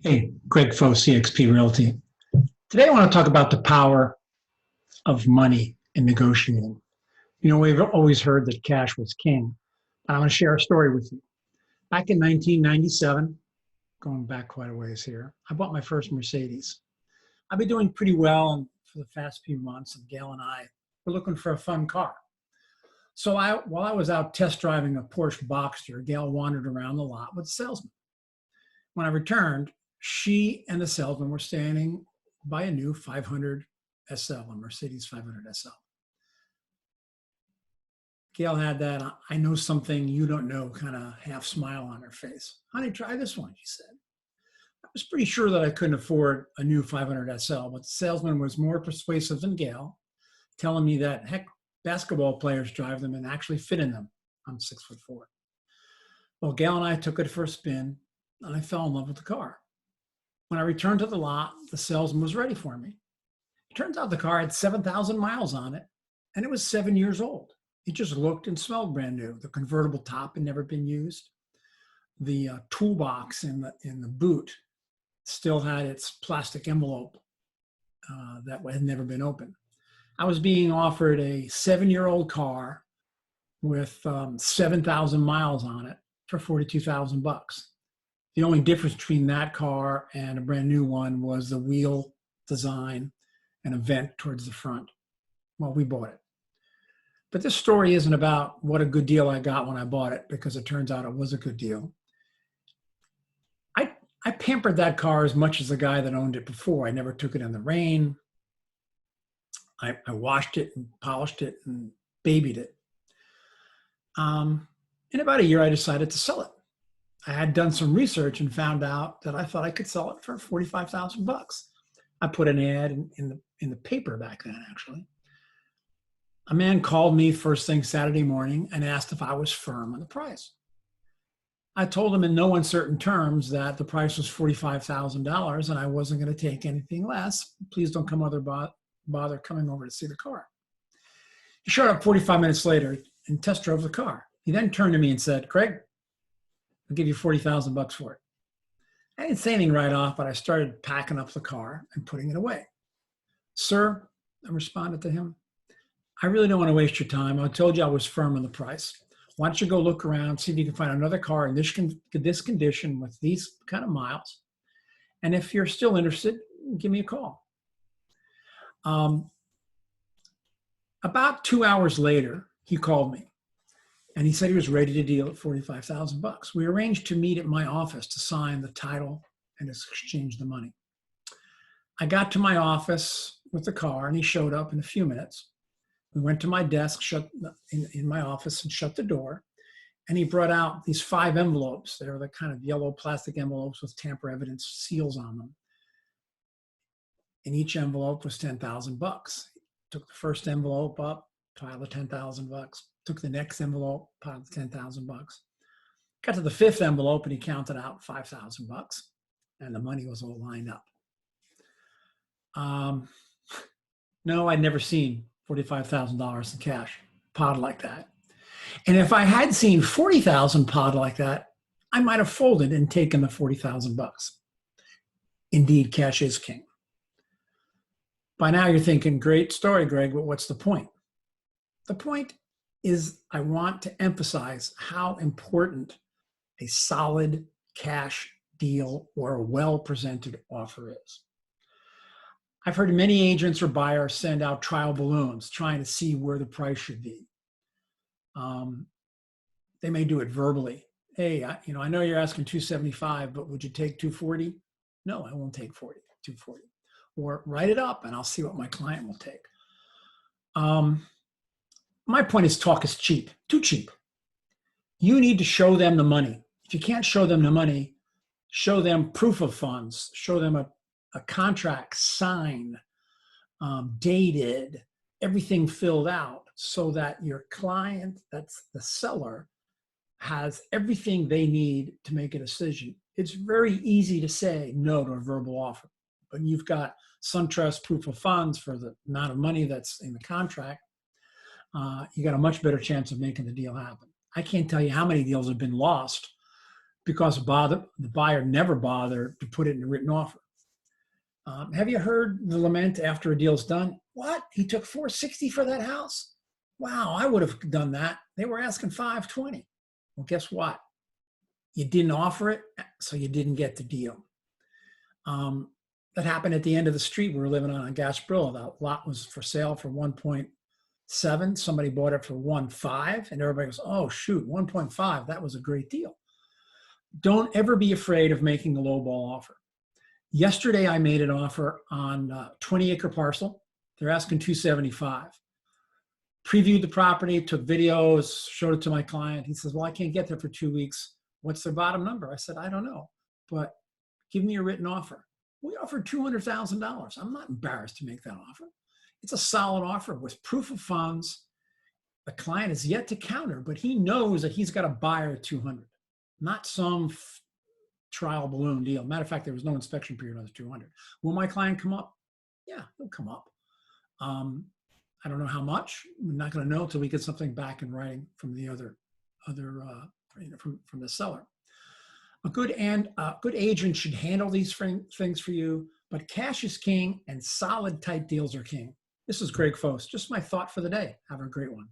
Hey, Greg Foe, CXP Realty. Today I want to talk about the power of money in negotiating. You know, we've always heard that cash was king. I want to share a story with you. Back in 1997, going back quite a ways here, I bought my first Mercedes. I've been doing pretty well for the past few months, and Gail and I were looking for a fun car. So while I was out test driving a Porsche Boxster, Gail wandered around the lot with the salesman. When I returned, she and the salesman were standing by a new 500 SL, a Mercedes 500 SL. Gail had that "I know something you don't know" kind of half smile on her face. "Honey, try this one," she said. I was pretty sure that I couldn't afford a new 500 SL, but the salesman was more persuasive than Gail, telling me that, heck, basketball players drive them and actually fit in them. I'm 6'4". Well, Gail and I took it for a spin, and I fell in love with the car. When I returned to the lot, the salesman was ready for me. It turns out the car had 7,000 miles on it, and it was 7 years old. It just looked and smelled brand new. The convertible top had never been used. The toolbox in the boot still had its plastic envelope that had never been opened. I was being offered a 7-year-old car with 7,000 miles on it for $42,000. The only difference between that car and a brand new one was the wheel design and a vent towards the front. Well, we bought it. But this story isn't about what a good deal I got when I bought it, because it turns out it was a good deal. I pampered that car as much as the guy that owned it before. I never took it in the rain. I washed it and polished it and babied it. In about a year, I decided to sell it. I had done some research and found out that I thought I could sell it for $45,000. I put an ad in the paper back then, actually. A man called me first thing Saturday morning and asked if I was firm on the price. I told him in no uncertain terms that the price was $45,000 and I wasn't going to take anything less. Please don't bother coming over to see the car. He showed up 45 minutes later and test drove the car. He then turned to me and said, "Craig, I'll give you $40,000 for it." I didn't say anything right off, but I started packing up the car and putting it away. "Sir," I responded to him, "I really don't want to waste your time. I told you I was firm on the price. Why don't you go look around, see if you can find another car in this condition with these kind of miles. And if you're still interested, give me a call." About 2 hours later, he called me. And he said he was ready to deal at $45,000. We arranged to meet at my office to sign the title and exchange the money. I got to my office with the car, and he showed up in a few minutes. We went to my desk, shut in my office, and shut the door. And he brought out these 5 envelopes. They were the kind of yellow plastic envelopes with tamper evidence seals on them. And each envelope was $10,000. Took the first envelope up, pile of $10,000. Took the next envelope, piled $10,000. Got to the 5th envelope, and he counted out $5,000, and the money was all lined up. No, I'd never seen $45,000 in cash piled like that. And if I had seen $40,000 piled like that, I might have folded and taken the $40,000. Indeed, cash is king. By now, you're thinking, "Great story, Greg, but what's the point?" The point is, I want to emphasize how important a solid cash deal or a well-presented offer is. I've heard many agents or buyers send out trial balloons trying to see where the price should be. They may do it verbally. "Hey, I know you're asking $275, but would you take $240? "No, I won't take $240. Or write it up and I'll see what my client will take. My point is, talk is cheap, too cheap. You need to show them the money. If you can't show them the money, show them proof of funds, show them a contract signed, dated, everything filled out, so that your client, that's the seller, has everything they need to make a decision. It's very easy to say no to a verbal offer, but you've got SunTrust proof of funds for the amount of money that's in the contract. You got a much better chance of making the deal happen. I can't tell you how many deals have been lost because the buyer never bothered to put it in a written offer. Have you heard the lament after a deal's done? What? He took $460 for that house? Wow, I would have done that. They were asking $520. Well, guess what? You didn't offer it, so you didn't get the deal. That happened at the end of the street we were living on Gasparilla. That lot was for sale for 1.7. Somebody bought it for 1.5, and everybody goes, "Oh shoot, 1.5. That was a great deal." Don't ever be afraid of making a lowball offer. Yesterday, I made an offer on a 20-acre parcel. They're asking $275. Previewed the property, took videos, showed it to my client. He says, "Well, I can't get there for 2 weeks. What's their bottom number?" I said, "I don't know, but give me a written offer." We offered $200,000. I'm not embarrassed to make that offer. It's a solid offer with proof of funds. The client is yet to counter, but he knows that he's got a buyer at 200, not some trial balloon deal. Matter of fact, there was no inspection period on the 200. Will my client come up? Yeah, he'll come up. I don't know how much. We're not going to know until we get something back in writing from the from the seller. A good agent should handle these things for you, but cash is king and solid, tight deals are king. This is Greg Foss. Just my thought for the day. Have a great one.